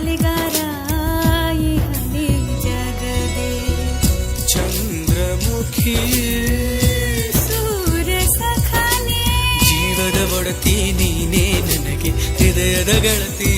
ಬಾಳಿಗಾರ ಈ ಹನಿ ಜಗದೆ ಚಂದ್ರಮುಖಿ ಸೂರ್ಯ ಸಖಾನೆ ಜೀವದ ಒಡತಿ ನೀನೇ ನನಗೆ ಹೃದಯದ ಗೆಳತಿ